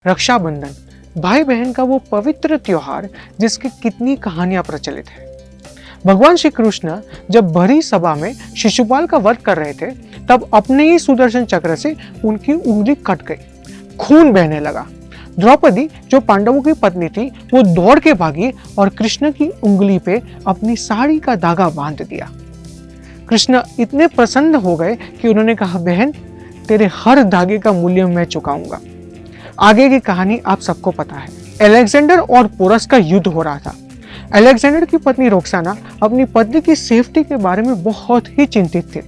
रक्षाबंधन भाई बहन का वो पवित्र त्योहार जिसकी कितनी कहानियां प्रचलित है। भगवान श्री कृष्ण जब भरी सभा में शिशुपाल का वध कर रहे थे तब अपने ही सुदर्शन चक्र से उनकी उंगली कट गई, खून बहने लगा। द्रौपदी जो पांडवों की पत्नी थी वो दौड़ के भागी और कृष्ण की उंगली पे अपनी साड़ी का धागा बांध दिया। कृष्ण इतने प्रसन्न हो गए कि उन्होंने कहा, बहन तेरे हर धागे का मूल्य मैं चुकाऊंगा। आगे की कहानी आप सबको पता है। अलेक्जेंडर और पोरस का युद्ध हो रहा था। अलेक्जेंडर की पत्नी रोक्साना अपनी पत्नी की सेफ्टी के बारे में बहुत ही चिंतित थे,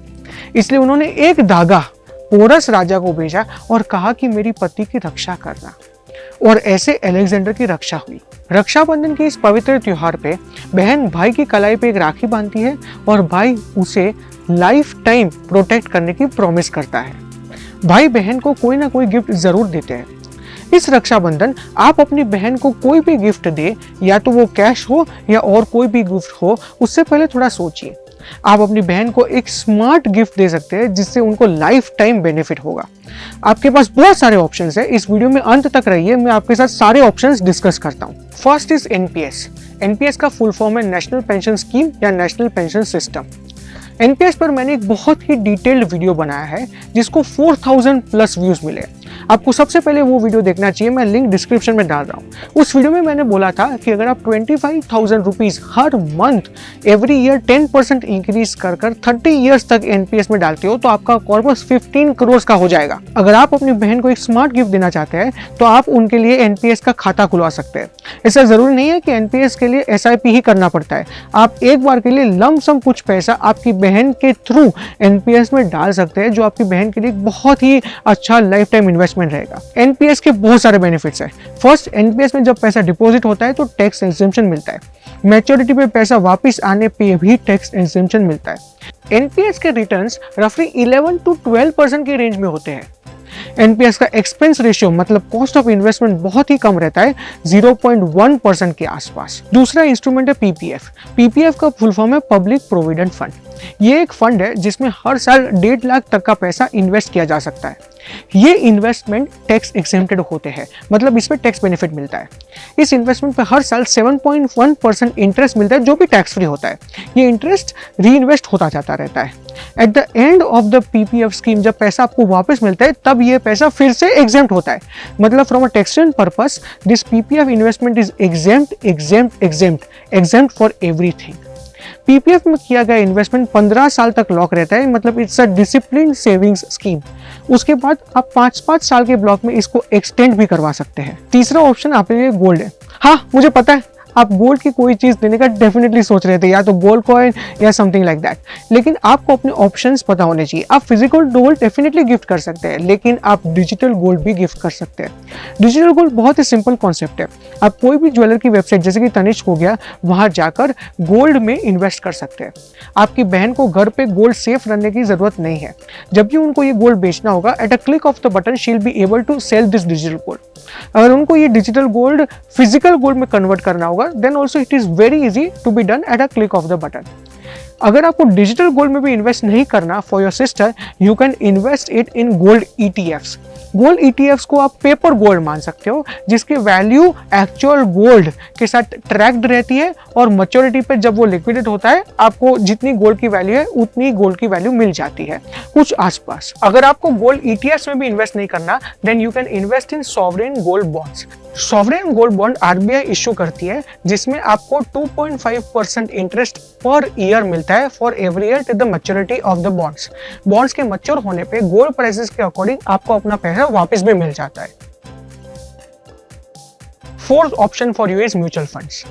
इसलिए उन्होंने एक धागा पोरस राजा को भेजा और कहा कि मेरी पति की रक्षा करना, और ऐसे अलेक्जेंडर की रक्षा हुई। रक्षाबंधन के इस पवित्र त्योहार पे बहन भाई की कलाई पे एक राखी बांधती है और भाई उसे लाइफ टाइम प्रोटेक्ट करने की प्रॉमिस करता है। भाई बहन को कोई ना कोई गिफ्ट जरूर देते हैं। इस रक्षाबंधन आप अपनी बहन को कोई भी गिफ्ट दे, या तो वो कैश हो या और कोई भी गिफ्ट हो, उससे पहले थोड़ा सोचिए। आप अपनी बहन को एक स्मार्ट गिफ्ट दे सकते हैं जिससे उनको लाइफ टाइम बेनिफिट होगा। आपके पास बहुत सारे ऑप्शंस हैं। इस वीडियो में अंत तक रहिए, मैं आपके साथ सारे ऑप्शंस डिस्कस करता हूँ। First is NPS. एनपीएस का फुल फॉर्म है नेशनल पेंशन स्कीम या नेशनल पेंशन सिस्टम। एनपीएस पर मैंने एक बहुत ही डिटेल्ड वीडियो बनाया है जिसको 4000 प्लस व्यूज मिले। आपको सबसे पहले वो वीडियो देखना चाहिए, मैं लिंक डिस्क्रिप्शन में डाल रहा हूँ। उस वीडियो में मैंने बोला था कि अगर आप 25,000 रुपीज हर मंथ एवरी ईयर 10% इंक्रीज कर 30 ईयर्स तक एनपीएस में डालते हो तो आपका कॉर्पस 15 करोड़ का हो जाएगा। अगर आप अपनी बहन को एक स्मार्ट गिफ्ट देना चाहते हैं तो आप उनके लिए एनपीएस का खाता खुलवा सकते हैं। ऐसा जरूरी नहीं है कि एनपीएस के लिए एसआईपी ही करना पड़ता है। आप एक बार के लिए लम सम कुछ पैसा आपकी बहन के थ्रू एनपीएस में डाल सकते हैं, जो आपकी बहन के लिए बहुत ही अच्छा लाइफ टाइम इन्वेस्टमेंट रहेगा। एनपीएस के बहुत सारे बेनिफिट्स हैं। फर्स्ट, एनपीएस में जब पैसा डिपॉजिट होता है तो टैक्स एक्सेम्पशन मिलता है। मैच्योरिटी पे पैसा वापस आने पे भी टैक्स एक्सेम्पशन मिलता है। एनपीएस के रिटर्न्स रफली 11 to 12% के रेंज में होते हैं। एनपीएस का एक्सपेंस रेशियो मतलब कॉस्ट ऑफ इन्वेस्टमेंट बहुत ही कम रहता है, 0.1% के आसपास। दूसरा इंस्ट्रूमेंट है पीपीएफ। पीपीएफ का फुल फॉर्म है पब्लिक प्रोविडेंट फंड। ये एक फंड है जिसमें हर साल 1.5 लाख तक का पैसा इन्वेस्ट किया जा सकता है। ये इन्वेस्टमेंट टैक्स एक्सेम्प्टेड होते हैं, मतलब इसमें टैक्स बेनिफिट मिलता है। इस इन्वेस्टमेंट पे हर साल 7.1% इंटरेस्ट मिलता है, जो भी टैक्स फ्री होता है। ये इंटरेस्ट री इन्वेस्ट होता जाता रहता है। At the end of the PPF scheme जब पैसा आपको वापस मिलता है तब ये पैसा फिर से एग्जेम्प्ट होता है। मतलब from a taxation purpose this PPF investment is exempt for everything. PPF में किया गया इन्वेस्टमेंट 15 साल तक लॉक रहता है, मतलब it's a discipline savings scheme. उसके बाद आप 5-5 साल के ब्लॉक में इसको एक्सटेंड भी करवा सकते हैं। तीसरा ऑप्शन आपके लिए गोल्ड है। हाँ, मुझे पता है आप गोल्ड की कोई चीज देने का डेफिनेटली सोच रहे थे, या तो गोल्ड कॉइन या समथिंग लाइक दैट, लेकिन आपको अपने ऑप्शंस पता होने चाहिए। आप फिजिकल गोल्ड डेफिनेटली गिफ्ट कर सकते हैं, लेकिन आप डिजिटल गोल्ड भी गिफ्ट कर सकते हैं। डिजिटल गोल्ड बहुत ही सिंपल कॉन्सेप्ट है। आप कोई भी ज्वेलर की वेबसाइट जैसे कि तनिष्क हो गया, वहां जाकर गोल्ड में इन्वेस्ट कर सकते हैं। आपकी बहन को घर पे गोल्ड सेफ रखने की जरूरत नहीं है। जब भी उनको ये गोल्ड बेचना होगा, at a click of the button she will be able to sell this digital gold. अगर उनको ये डिजिटल गोल्ड फिजिकल गोल्ड में कन्वर्ट करना होगा, then also it is very easy to be done at a click of the button. अगर आपको digital gold में भी इन्वेस्ट नहीं करना for your sister, you can invest it in gold ETFs. Gold ETFs को आप पेपर गोल्ड मान सकते हो, जिसकी वैल्यू एक्चुअल गोल्ड के साथ ट्रैक्ड रहती है, और मैच्योरिटी पे जब वो लिक्विडेट होता है आपको जितनी गोल्ड की वैल्यू है उतनी गोल्ड की वैल्यू मिल जाती है, कुछ आसपास। अगर आपको गोल्ड ईटीएफ्स में भी इन्वेस्ट नहीं करना, then you can invest in sovereign gold bonds. Sovereign gold bond RBI issue करती है, जिसमें आपको 2.5% इंटरेस्ट पर ईयर मिलता है for every year till the maturity of the bonds. Bonds के मैच्योर होने पे गोल्ड प्राइसेस के अकॉर्डिंग आपको अपना पैसा वापस भी मिल जाता है। Fourth option for you is mutual funds.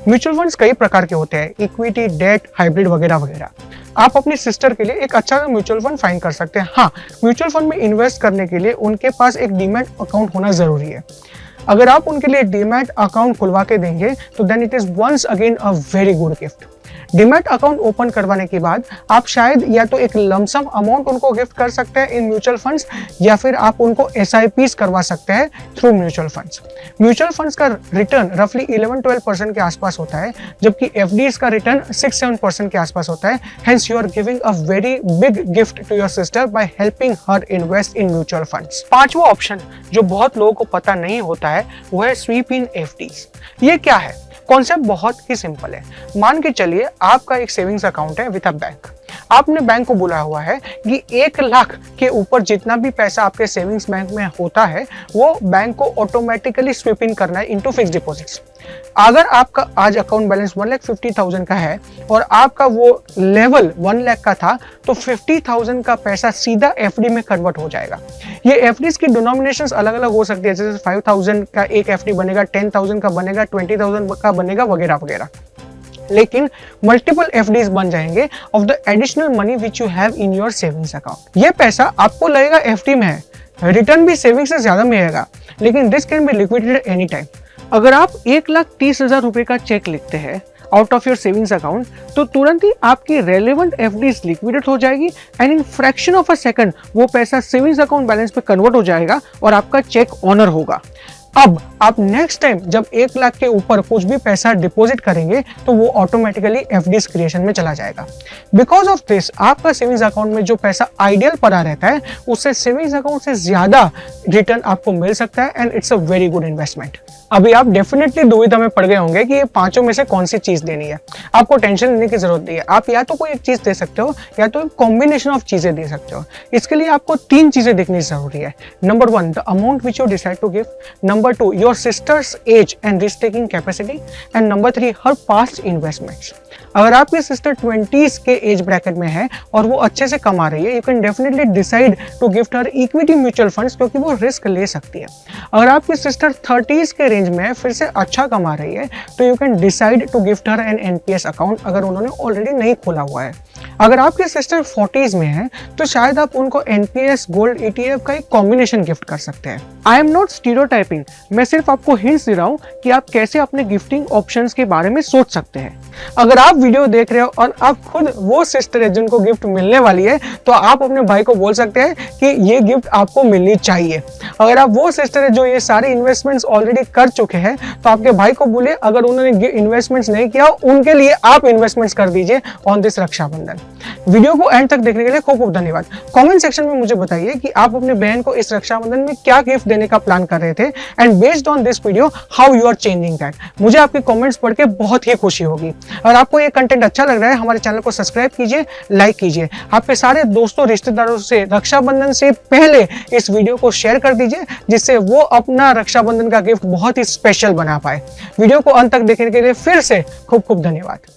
Mutual funds कई प्रकार के होते हैं, इक्विटी, डेट, हाइब्रिड वगैरह वगैरह। आप अपनी सिस्टर के लिए एक अच्छा म्यूचुअल फंड फाइंड कर सकते हैं। हाँ, म्यूचुअल फंड में इन्वेस्ट करने के लिए उनके पास एक डीमैट अकाउंट होना जरूरी है। अगर आप उनके लिए डीमैट अकाउंट खुलवा के देंगे तो then it is once again a very good gift. Demat account open करवाने के बाद आप शायद या तो एक लमसम अमाउंट उनको गिफ्ट कर सकते हैं इन म्यूचुअल फंड्स, या फिर आप उनको SIPs करवा सकते हैं through mutual funds. Mutual funds का रिटर्न रफली 11-12% के आसपास होता है, जबकि FDs का रिटर्न 6-7% के आसपास होता है। Hence you are giving a very big gift to your sister by helping her invest in mutual funds. पांचवा ऑप्शन जो बहुत लोगों को पता नहीं होता है वो है स्वीप इन FDs। ये क्या है? कॉन्सेप्ट बहुत ही सिंपल है। मान के चलिए आपका एक सेविंग्स अकाउंट है विद अ बैंक। आपने बैंक को बुलाया हुआ है कि 1 लाख के ऊपर जितना भी पैसा आपके सेविंग्स बैंक में होता है वो बैंक को ऑटोमेटिकली स्वीप इन करना है इनटू फिक्स्ड डिपॉजिट्स। अगर आपका आज अकाउंट बैलेंस 1,50,000 का है और आपका वो लेवल 1 लाख का था, तो 50,000 का पैसा सीधा FD में कन्वर्ट हो जाएगा। ये FDs की डिनोमिनेशंस अलग अलग हो सकती है, जैसे 5,000 का एक FD बनेगा, 10,000 का बनेगा, 20,000 का बनेगा, वगैरह वगैरह। लेकिन मल्टीपल FDs बन जाएंगे of the additional money which you have in your savings account. ये पैसा आपको लगेगा FD में है, रिटर्न भी सेविंग्स से ज्यादा मिलेगा, लेकिन this can be liquidated any time. अगर आप 1,30,000 रुपए का चेक लिखते हैं out of your savings account, तो तुरंत ही आपकी रेलेवेंट FDs लिक्विडेट हो जाएगी and in fraction of a second वो पैसा सेविंग्स अकाउंट बैलेंस पे कन्वर्ट हो जाएगा और आपका चेक ऑनर होगा। अब आप नेक्स्ट टाइम जब 1 लाख के ऊपर कुछ भी पैसा डिपॉजिट करेंगे तो वो ऑटोमेटिकली FDs क्रिएशन में चला जाएगा। बिकॉज ऑफ दिस आपका सेविंग्स अकाउंट में जो पैसा आइडियल पड़ा रहता है उससे सेविंग्स अकाउंट से ज्यादा रिटर्न आपको मिल सकता है and it's a very good investment. अभी आप डेफिनेटली दुविधा में पड़ गए होंगे कि ये पांचों में से कौन सी चीज देनी है। आपको टेंशन लेने की जरूरत नहीं है। आप या तो कोई एक चीज दे सकते हो या तो एक कॉम्बिनेशन ऑफ चीजें दे सकते हो। इसके लिए आपको 3 चीजें देखनी जरूरी है। Number 1, the amount which you decide to give. Number 2, your sisters age and risk taking capacity. And number 3, her past investments. अगर आपकी सिस्टर 20s के एज ब्रैकेट में है और वो अच्छे से कमा रही है, you can definitely decide to gift her equity mutual funds, क्योंकि वो रिस्क ले सकती है। अगर आपकी सिस्टर 30s के रेंज में फिर से अच्छा कमा रही है तो you can decide to gift her an NPS account अगर उन्होंने ऑलरेडी नहीं खोला हुआ है। अगर आपकी सिस्टर 40s में है तो शायद आप उनको NPS गोल्ड ETF का एक कॉम्बिनेशन गिफ्ट कर सकते हैं। आई एम नॉट स्टीरियोटाइपिंग, मैं सिर्फ आपको हिंट्स दे रहा हूँ कि आप कैसे अपने गिफ्टिंग ऑप्शंस के बारे में सोच सकते हैं। अगर आप वीडियो देख रहे हो और आप खुद वो सिस्टर है जिनको गिफ्ट मिलने वाली है, तो आप अपने भाई को बोल सकते हैं कि ये गिफ्ट आपको मिलनी चाहिए। अगर आप वो सिस्टर है जो ये सारे इन्वेस्टमेंट्स ऑलरेडी कर चुके हैं, तो आपके भाई को बोलिए अगर उन्होंने इन्वेस्टमेंट्स नहीं किया उनके लिए आप इन्वेस्टमेंट्स कर दीजिए ऑन दिस रक्षाबंधन। वीडियो को एंड तक देखने के लिए खूब खूब धन्यवाद। कमेंट सेक्शन में मुझे बताइए कि आप अपने बहन को इस रक्षाबंधन में क्या गिफ्ट देने का प्लान कर रहे थे and based on this video how you are changing that. मुझे आपके कमेंट्स पढ़ के बहुत ही खुशी होगी। अगर आपको ये कंटेंट अच्छा लग रहा है, हमारे चैनल को सब्सक्राइब कीजिए, लाइक कीजिए। आपके सारे दोस्तों रिश्तेदारों से रक्षाबंधन से पहले इस वीडियो को शेयर कर दीजिए, जिससे वो अपना रक्षाबंधन का गिफ्ट बहुत ही स्पेशल बना पाए। वीडियो को अंत तक देखने के लिए फिर से खूब खूब धन्यवाद।